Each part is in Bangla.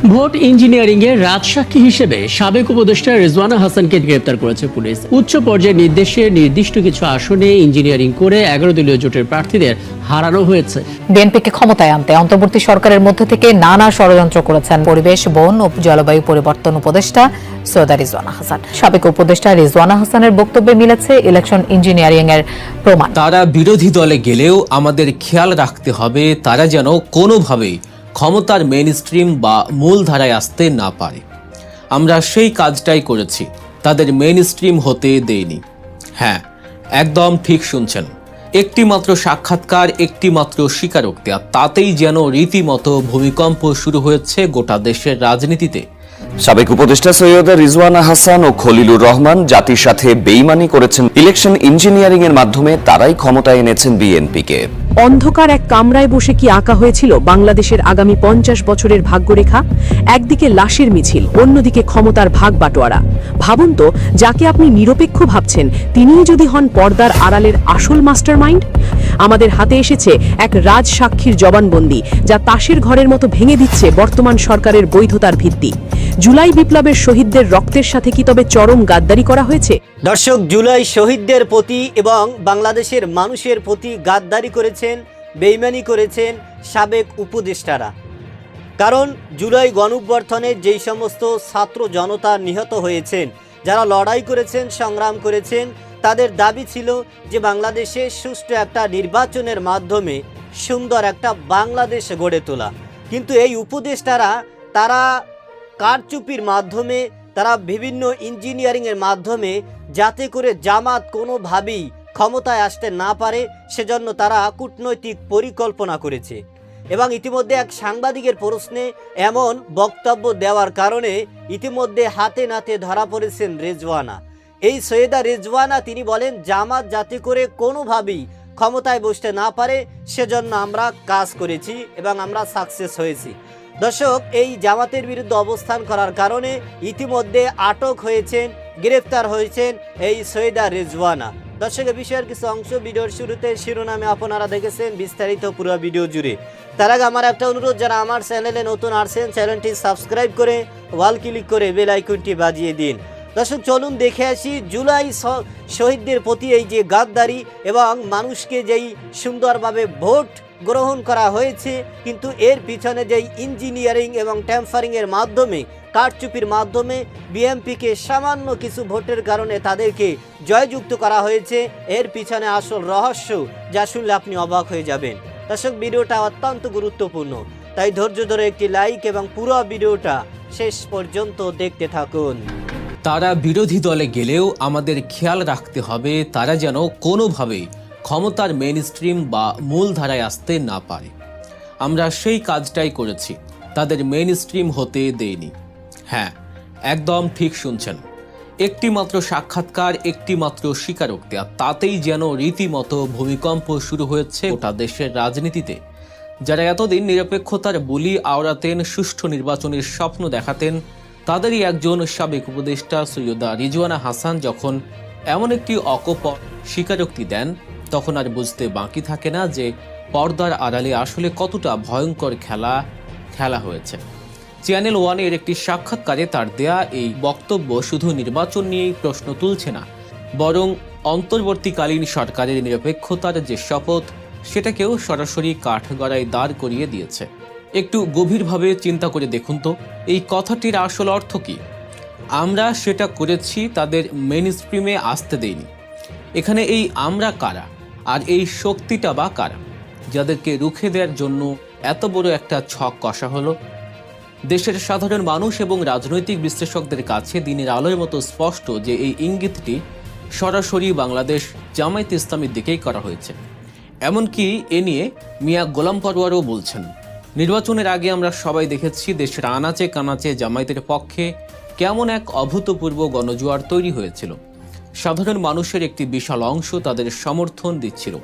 ভোট ইঞ্জিনিয়ারিং এর রাজসাক্ষী হিসেবে সাবেক উপদেষ্টা রেজওয়ানা হাসানকে গ্রেপ্তার করেছে পুলিশ। উচ্চ পর্যায়ের নির্দেশে নির্দিষ্ট কিছু আসনে ইঞ্জিনিয়ারিং করে 11 দলীয় জোটের প্রার্থীদের হারানো হয়েছে। বিএনপিকে ক্ষমতায় আনতে অন্তর্বর্তী সরকারের মধ্য থেকে নানা ষড়যন্ত্র করেছেন পরিবেশ, বন ও জলবায়ু পরিবর্তন উপদেষ্টা সৈয়দা রিজওয়ানা হাসান। সাবেক উপদেষ্টা রিজওয়ানা হাসানের বক্তব্যে মিলেছে ইলেকশন ইঞ্জিনিয়ারিং এর প্রমাণ। তারা বিরোধী দলে গেলেও আমাদের খেয়াল রাখতে হবে তারা যেন কোনোভাবেই ক্ষমতার মেইনস্ট্রিম বা মূল ধারায় আসতে না পারে। আমরা সেই কাজটাই করেছি, তাদের মেইনস্ট্রিম হতে দেইনি। হ্যাঁ, একদম ঠিক শুনছেন। একটি মাত্র সাক্ষাৎকার, একটি মাত্র স্বীকারোক্তি, আর তাতেই যেন রীতিমতো ভূমিকম্প শুরু হয়েছে গোটা দেশের রাজনীতিতে। সাবেক উপদেষ্টা সৈয়দা রিজওয়ানা হাসান ও খলিলুর রহমান জাতির সাথে বেইমানি করেছেন। ইলেকশন ইঞ্জিনিয়ারিং এর মাধ্যমে তারাই ক্ষমতায় এনেছেন বিএনপিকে। অন্ধকার এক কামরায় বসে কি আঁকা হয়েছিল বাংলাদেশের আগামী 50 বছরের ভাগ্যরেখা? একদিকে লাশের মিছিল, অন্যদিকে ক্ষমতার ভাগ বাটোয়ারা। ভাবুন তো, যাকে আপনি নিরপেক্ষ ভাবছেন তিনিই যদি হন পর্দার আড়ালের আসল মাস্টারমাইন্ড। আমাদের হাতে এসেছে এক রাজসাক্ষীর জবানবন্দি, যা তাসের ঘরের মতো ভেঙে দিচ্ছে বর্তমান সরকারের বৈধতার ভিত্তি। জুলাই বিপ্লবের শহীদদের রক্তের সাথে কি তবে চরম গাদ্দারি করা হয়েছে? দর্শক, জুলাই শহীদদের প্রতি এবং বাংলাদেশের মানুষের প্রতি গাদ্দারি করেছেন, বেইমানি করেছেন সাবেক উপদেষ্টারা। কারণ জুলাই গণঅভ্যুত্থানে যেই সমস্ত ছাত্র জনতা নিহত হয়েছেন, যারা লড়াই করেছেন, সংগ্রাম করেছেন, তাদের দাবি ছিল যে বাংলাদেশে সুষ্ঠু একটা নির্বাচনের মাধ্যমে সুন্দর একটা বাংলাদেশ গড়ে তোলা। কিন্তু এই উপদেষ্টারা তারা কারচুপির মাধ্যমে, তারা বিভিন্ন ইঞ্জিনিয়ারিংয়ের মাধ্যমে যাতে করে জামাত কোনোভাবেই ক্ষমতায় আসতে না পারে সেজন্য তারা কূটনৈতিক পরিকল্পনা করেছে। এবং ইতিমধ্যে এক সাংবাদিকের প্রশ্নে এমন বক্তব্য দেওয়ার কারণে ইতিমধ্যে হাতে নাতে ধরা পড়েছেন রেজওয়ানা। এই সৈয়দা রেজওয়ানা তিনি বলেন জামাত যাতে করে কোনোভাবেই ক্ষমতায় বসতে না পারে সেজন্য আমরা কাজ করেছি এবং আমরা সাকসেস হয়েছি। দর্শক, এই জামাতের বিরুদ্ধে অবস্থান করার কারণে ইতিমধ্যে আটক হয়েছেন, গ্রেফতার হয়েছেন এই সৈয়দা রেজওয়ানা। দর্শক, বিষয়ের কিছু অংশ ভিডিওর শুরুতে শিরোনামে আপনারা দেখেছেন, বিস্তারিত পুরো ভিডিও জুড়ে। তার আগে আমার একটা অনুরোধ, যারা আমার চ্যানেলে নতুন আসছেন চ্যানেলটি সাবস্ক্রাইব করে ওয়াল ক্লিক করে বেল আইকনটি বাজিয়ে দিন। দর্শক, চলুন দেখে আসি জুলাই শহীদদের প্রতি এই যে গাদ্দারি এবং মানুষকে যেই সুন্দরভাবে ভোট গ্রহণ করা হয়েছে, কিন্তু এর পিছনে যেই ইঞ্জিনিয়ারিং এবং ট্যাম্পারিংয়ের মাধ্যমে, কারচুপির মাধ্যমে বিএনপিকে সামান্য কিছু ভোটের কারণে তাদেরকে জয়যুক্ত করা হয়েছে, এর পিছনে আসল রহস্য যা শুনলে আপনি অবাক হয়ে যাবেন। দর্শক, ভিডিওটা অত্যন্ত গুরুত্বপূর্ণ, তাই ধৈর্য ধরে একটি লাইক এবং পুরো ভিডিওটা শেষ পর্যন্ত দেখতে থাকুন। তারা বিরোধী দলে গেলেও আমাদের খেয়াল রাখতে হবে তারা যেন কোনোভাবেই ক্ষমতার মেইনস্ট্রিম বা মূল ধারায় আসতে না পারে। আমরা সেই কাজটাই করেছি, তাদের মেইনস্ট্রিম হতে দেইনি। হ্যাঁ, একদম ঠিক শুনছেন। একটি মাত্র সাক্ষাৎকার, একটি মাত্র স্বীকারোক্তি, আর তাতেই যেন রীতিমতো ভূমিকম্প শুরু হয়েছে গোটা দেশের রাজনীতিতে। যারা এতদিন নিরপেক্ষতার বুলি আওড়াতেন, সুষ্ঠু নির্বাচনের স্বপ্ন দেখাতেন, তাদেরই একজন সাবেক উপদেষ্টা সৈয়দা রিজওয়ানা হাসান যখন এমন একটি অকপট স্বীকারোক্তি দেন, তখন আর বুঝতে বাকি থাকে না যে পর্দার আড়ালে আসলে কতটা ভয়ঙ্কর খেলা হয়েছে। চ্যানেল ওয়ানের একটি সাক্ষাৎকারে তার দেয়া এই বক্তব্য শুধু নির্বাচন নিয়েই প্রশ্ন তুলছে না, বরং অন্তর্বর্তীকালীন সরকারের নিরপেক্ষতার যে শপথ, সেটাকেও সরাসরি কাঠগড়ায় দাঁড় করিয়ে দিয়েছে। একটু গভীরভাবে চিন্তা করে দেখুন তো, এই কথাটির আসল অর্থ কি? আমরা সেটা করেছি, তাদের মেইনস্ট্রিমে আসতে দেইনি। এখানে এই আমরা কারা, আর এই শক্তিটা বা কারা, যাদেরকে রুখে দেওয়ার জন্য এত বড় একটা ছক কষা হলো? দেশের সাধারণ মানুষ এবং রাজনৈতিক বিশ্লেষকদের কাছে দিনের আলোর মতো স্পষ্ট যে এই ইঙ্গিতটি সরাসরি বাংলাদেশ জামায়াতে ইসলামীর দিকেই করা হয়েছে। এমনকি এ নিয়ে মিয়া গোলাম পরোয়ারও বলছেন, নির্বাচনের আগে আমরা সবাই দেখেছি দেশের আনাচে কানাচে জামায়াতের পক্ষে কেমন এক অভূতপূর্ব গণজোয়ার তৈরি হয়েছিল। সাধারণ মানুষের একটি বিশাল অংশ তাদের সমর্থন দিচ্ছিল,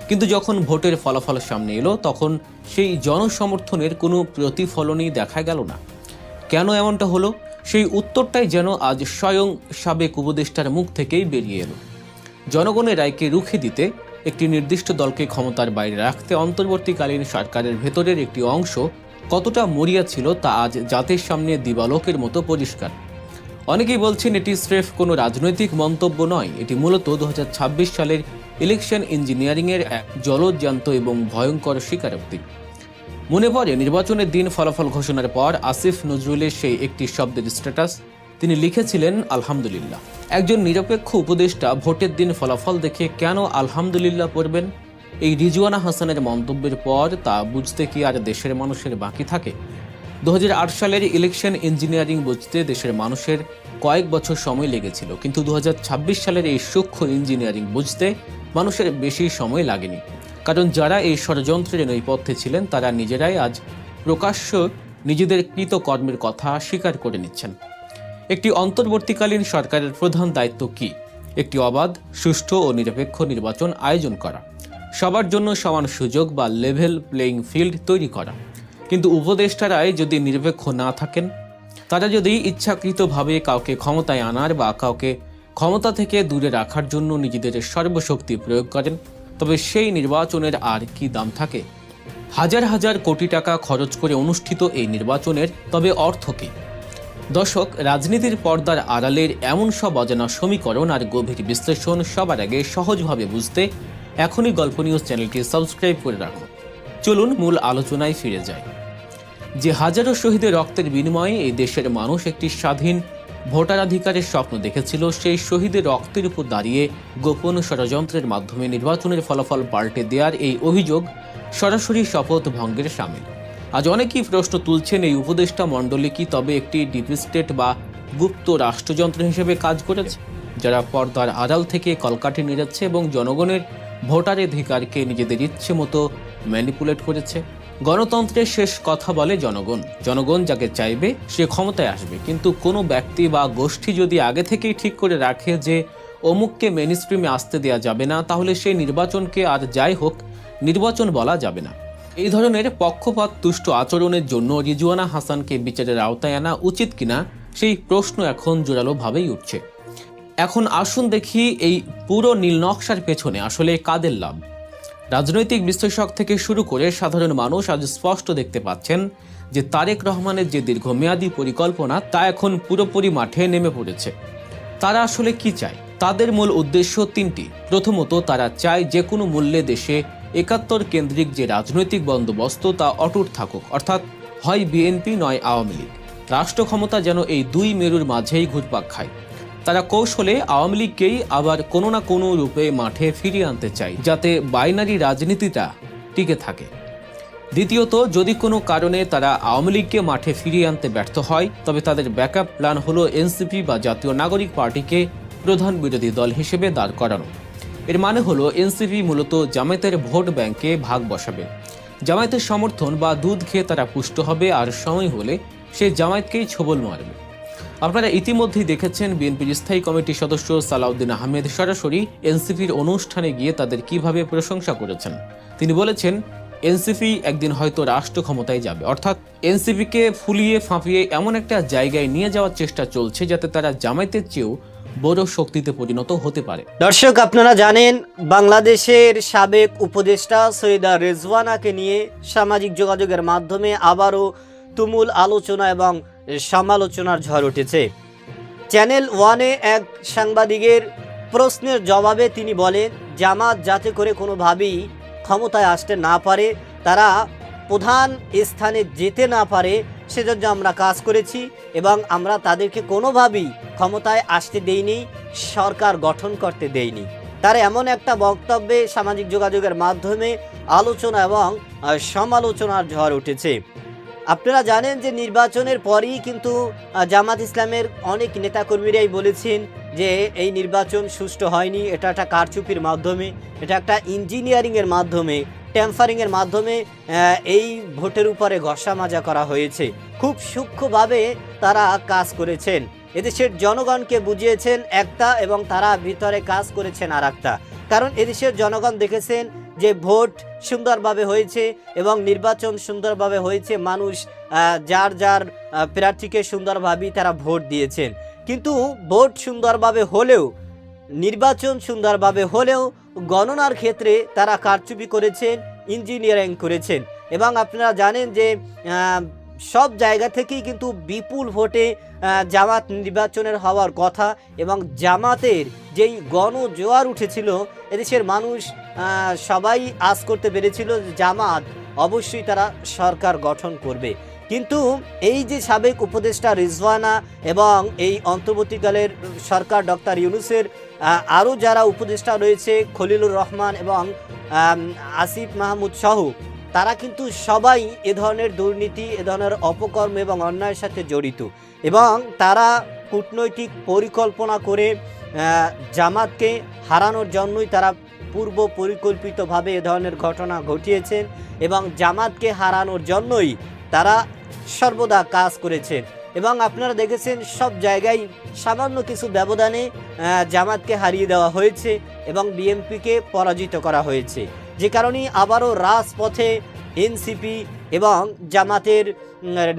কিন্তু যখন ভোটের ফলাফল সামনে এলো তখন সেই জনসমর্থনের কোনো প্রতিফলনই দেখা গেল না। কেন এমনটা হলো, সেই উত্তরটাই যেন আজ স্বয়ং সাবেক উপদেষ্টার মুখ থেকেই বেরিয়ে এলো। জনগণের রায়কে রুখে দিতে, একটি নির্দিষ্ট দলকে ক্ষমতার বাইরে রাখতে অন্তর্বর্তীকালীন সরকারের ভেতরের একটি অংশ কতটা মরিয়া ছিল তা আজ জাতির সামনে দিবালোকের মতো পরিষ্কার। অনেকেই বলছেন এটি স্রেফ কোনো রাজনৈতিক মন্তব্য নয়, এটি মূলত 2026 সালের ইলেকশন ইঞ্জিনিয়ারিংয়ের এক জলজ্যান্ত এবং ভয়ঙ্কর স্বীকারোক্তি। মনে পড়ে নির্বাচনের দিন ফলাফল ঘোষণার পর আসিফ নজরুলের সেই একটি শব্দের স্ট্যাটাস। তিনি লিখেছিলেন আলহামদুলিল্লাহ। একজন নিরপেক্ষ উপদেষ্টা ভোটের দিন ফলাফল দেখে কেন আলহামদুলিল্লাহ পড়বেন? এই রিজওয়ানা হাসানের মন্তব্যের পর তা বুঝতে কি আর দেশের মানুষের বাকি থাকে? 2008 সালের ইলেকশন ইঞ্জিনিয়ারিং বুঝতে দেশের মানুষের কয়েক বছর সময় লেগেছিল, কিন্তু 2026 সালের এই সূক্ষ্ম ইঞ্জিনিয়ারিং বুঝতে মানুষের বেশি সময় লাগেনি। কারণ যারা এই ষড়যন্ত্রের নেপথ্যে ছিলেন তারা নিজেরাই আজ প্রকাশ্য নিজেদের কৃতকর্মের কথা স্বীকার করে নিচ্ছেন। একটি অন্তর্বর্তীকালীন সরকারের প্রধান দায়িত্ব কি? একটি অবাধ, সুষ্ঠু ও নিরপেক্ষ নির্বাচন আয়োজন করা, সবার জন্য সমান সুযোগ বা লেভেল প্লেইং ফিল্ড তৈরি করা। কিন্তু উপদেষ্টারাই যদি নিরপেক্ষ না থাকেন, তারা যদি ইচ্ছাকৃতভাবে কাউকে ক্ষমতায় আনার বা কাউকে ক্ষমতা থেকে দূরে রাখার জন্য নিজেদের সর্বশক্তি প্রয়োগ করেন, তবে সেই নির্বাচনের আর কি দাম থাকে? হাজার হাজার কোটি টাকা খরচ করে অনুষ্ঠিত এই নির্বাচনের তবে অর্থ কী? দর্শক, রাজনীতির পর্দার আড়ালের এমন সব অজানা সমীকরণ আর গভীর বিশ্লেষণ সবার আগে সহজভাবে বুঝতে এখনই গল্প নিউজ চ্যানেলটি সাবস্ক্রাইব করে রাখুন। চলুন মূল আলোচনায় ফিরে যাই। যে হাজারো শহীদের রক্তের বিনিময়ে এই দেশের মানুষ একটি স্বাধীন ভোটাধিকারের স্বপ্ন দেখেছিল, সেই শহীদের রক্তের উপর দাঁড়িয়ে গোপন ষড়যন্ত্রের মাধ্যমে নির্বাচনের ফলাফল পাল্টে দেওয়ার এই অভিযোগ সরাসরি শপথ ভঙ্গের শামিল। আজ অনেকেই প্রশ্ন তুলছেন, এই উপদেষ্টা মণ্ডলী কি তবে একটি ডিপ স্টেট বা গুপ্ত রাষ্ট্রযন্ত্র হিসেবে কাজ করেছে, যারা পর্দার আড়াল থেকে কলকাঠি নেড়েছে এবং জনগণের ভোটাধিকারকে নিজেদের ইচ্ছে মতো ম্যানিপুলেট করেছে? গণতন্ত্রের শেষ কথা বলে জনগণ। জনগণ যাকে চাইবে সে ক্ষমতায় আসবে, কিন্তু কোনো ব্যক্তি বা গোষ্ঠী যদি আগে থেকেই ঠিক করে রাখে যে অমুককে মেইনস্ট্রিমে আসতে দেওয়া যাবে না, তাহলে সেই নির্বাচনকে আর যাই হোক নির্বাচন বলা যাবে না। এই ধরনের পক্ষপাত তুষ্ট আচরণের জন্য রিজওয়ানা হাসানকে বিচারের আওতায় আনা উচিত কিনা সেই প্রশ্ন এখন জোরালোভাবেই উঠছে। এখন আসুন দেখি এই পুরো নীল নকশার পেছনে আসলে কাদের লাভ। রাজনৈতিক বিশ্লেষক থেকে শুরু করে সাধারণ মানুষ আজ স্পষ্ট দেখতে পাচ্ছেন যে তারেক রহমানের যে দীর্ঘমেয়াদী পরিকল্পনা তা এখন পুরোপুরি মাঠে নেমে পড়েছে। তারা আসলে কি চায়? তাদের মূল উদ্দেশ্য তিনটি। প্রথমত, তারা চায় যে কোনো মূল্যে দেশে ৭১ কেন্দ্রিক যে রাজনৈতিক বন্দোবস্ত তা অটুট থাকুক, অর্থাৎ হয় বিএনপি নয় আওয়ামী লীগ। রাষ্ট্র ক্ষমতা যেন এই দুই মেরুর মাঝেই ঘুরপাক খায়। তারা কৌশলে আওয়ামী লীগকেই আবার কোনো না কোনো রূপে মাঠে ফিরিয়ে আনতে চায়, যাতে বাইনারি রাজনীতিটা টিকে থাকে। দ্বিতীয়ত, যদি কোনো কারণে তারা আওয়ামী লীগকে মাঠে ফিরিয়ে আনতে ব্যর্থ হয়, তবে তাদের ব্যাকআপ প্ল্যান হলো এনসিপি বা জাতীয় নাগরিক পার্টিকে প্রধান বিরোধী দল হিসেবে দাঁড় করানো। এর মানে হলো এনসিপি মূলত জামায়াতের ভোট ব্যাংকে ভাগ বসাবে। জামায়াতের সমর্থন বা দুধ খেয়ে তারা পুষ্ট হবে, আর সময় হলে সে জামায়াতকেই ছোবল মারবে। আপনারা ইতিমধ্যেই দেখেছেন বিএনপির স্থায়ী কমিটির সদস্য সালাউদ্দিন আহমেদ সরাসরি এনসিপির অনুষ্ঠানে গিয়ে তাদের কিভাবে প্রশংসা করেছেন। তিনি বলেছেন, এনসিপি একদিন হয়তো রাষ্ট্র ক্ষমতায় যাবে, অর্থাৎ এনসিপিকে ফুলিয়ে ফাঁপিয়ে এমন একটা জায়গায় নিয়ে যাওয়ার চেষ্টা চলছে যাতে তারা জামায়াতের চেয়েও বড় শক্তিতে পরিণত হতে পারে। দর্শক, আপনারা জানেন বাংলাদেশের সাবেক উপদেষ্টা সৈয়দা রেজওয়ানাকে নিয়ে সামাজিক যোগাযোগের মাধ্যমে আবারও তুমুল আলোচনা এবং সমালোচনার ঝড় উঠেছে। চ্যানেল ওয়ানে এক সাংবাদিকের প্রশ্নের জবাবে তিনি বলেন, জামাত যাতে করে কোনোভাবেই ক্ষমতায় আসতে না পারে, তারা প্রধান স্থানে যেতে না পারে, সেজন্য আমরা কাজ করেছি এবং আমরা তাদেরকে কোনোভাবেই ক্ষমতায় আসতে দেইনি, সরকার গঠন করতে দেইনি। তার এমন একটা বক্তব্যে সামাজিক যোগাযোগের মাধ্যমে আলোচনা এবং সমালোচনার ঝড় উঠেছে। আপনারা জানেন যে নির্বাচনের পরই কিন্তু জামাত ইসলামের অনেক নেতাকর্মীরাই বলেছেন যে এই নির্বাচন সুষ্ঠু হয়নি, এটা একটা কারচুপির মাধ্যমে, এটা একটা ইঞ্জিনিয়ারিংয়ের মাধ্যমে, ট্যাম্পারিংয়ের মাধ্যমে এই ভোটের উপরে ঘষা মাজা করা হয়েছে। খুব সূক্ষ্মভাবে তারা কাজ করেছেন, এদেশের জনগণকে বুঝিয়েছেন একটা এবং তারা ভিতরে কাজ করেছেন আর একটা। কারণ এদেশের জনগণ দেখেছেন যে ভোট সুন্দরভাবে হয়েছে এবং নির্বাচন সুন্দরভাবে হয়েছে, মানুষ যার যার প্রার্থীকে সুন্দরভাবেই তারা ভোট দিয়েছেন। কিন্তু ভোট সুন্দরভাবে হলেও, নির্বাচন সুন্দরভাবে হলেও গণনার ক্ষেত্রে তারা কারচুপি করেছেন, ইঞ্জিনিয়ারিং করেছেন। এবং আপনারা জানেন যে সব জায়গা থেকেই কিন্তু বিপুল ভোটে জামাত নির্বাচনের হওয়ার কথা, এবং জামাতের যেই গণজোয়ার উঠেছিল এদেশের মানুষ সবাই আশ করতে পেরেছিল যে জামাত অবশ্যই তারা সরকার গঠন করবে। কিন্তু এই যে সাবেক উপদেষ্টা রিজওয়ানা এবং এই অন্তর্বর্তীকালের সরকার ডক্টর ইউনূসের আরও যারা উপদেষ্টা রয়েছে খলিলুর রহমান এবং আসিফ মাহমুদ সহ, তারা কিন্তু সবাই এ ধরনের দুর্নীতি, এ ধরনের অপকর্ম এবং অন্যায়ের সাথে জড়িত, এবং তারা কূটনৈতিক পরিকল্পনা করে জামাতকে হারানোর জন্যই তারা পূর্ব পরিকল্পিতভাবে এ ধরনের ঘটনা ঘটিয়েছেন, এবং জামাতকে হারানোর জন্যই তারা সর্বদা কাজ করেছেন। এবং আপনারা দেখেছেন সব জায়গায় সামান্য কিছু ব্যবধানে জামাতকে হারিয়ে দেওয়া হয়েছে এবং বিএনপিকে পরাজিত করা হয়েছে, যে কারণে আবারও রাজপথে এনসিপি এবং জামাতের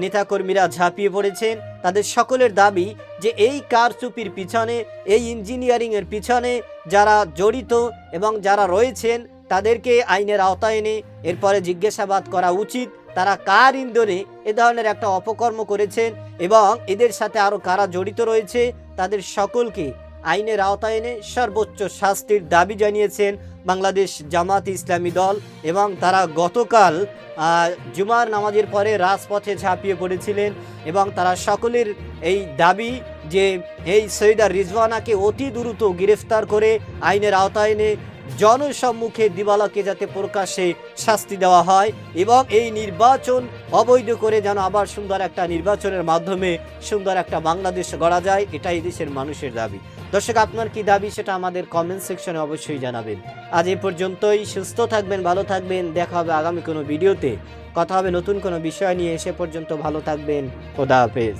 নেতাকর্মীরা ঝাঁপিয়ে পড়েছেন। তাদের সকলের দাবি যে এই কারচুপির পিছনে, এই ইঞ্জিনিয়ারিংয়ের পিছনে যারা জড়িত এবং যারা রয়েছেন তাদেরকে আইনের আওতায় এনে এরপরে জিজ্ঞাসাবাদ করা উচিত, তারা কার ইন্ধনে এ ধরনের একটা অপকর্ম করেছেন এবং এদের সাথে আরও কারা জড়িত রয়েছে তাদের সকলকে আইনের আওতায় এনে সর্বোচ্চ শাস্তির দাবি জানিয়েছেন বাংলাদেশ জামাত ইসলামী দল। এবং তারা গতকাল জুমার নামাজের পরে রাজপথে ঝাঁপিয়ে পড়েছিলেন এবং তারা সকলের এই দাবি যে এই সৈয়দা রিজওয়ানাকে অতি দ্রুত গ্রেফতার করে আইনের আওতায় এনে জনসম্মুখে দিবালোকে যাতে প্রকাশ্যে শাস্তি দেওয়া হয়, এবং এই নির্বাচন অবৈধ করে যেন আবার সুন্দর একটা নির্বাচনের মাধ্যমে সুন্দর একটা বাংলাদেশ গড়া যায়, এটাই দেশের মানুষের দাবি। দর্শক, আপনার কি দাবি সেটা আমাদের কমেন্ট সেকশনে অবশ্যই জানাবেন। আজ এই পর্যন্তই। সুস্থ থাকবেন, ভালো থাকবেন। দেখা হবে আগামী কোনো ভিডিওতে, কথা হবে নতুন কোনো বিষয় নিয়ে। সে পর্যন্ত ভালো থাকবেন। খোদা হাফেজ।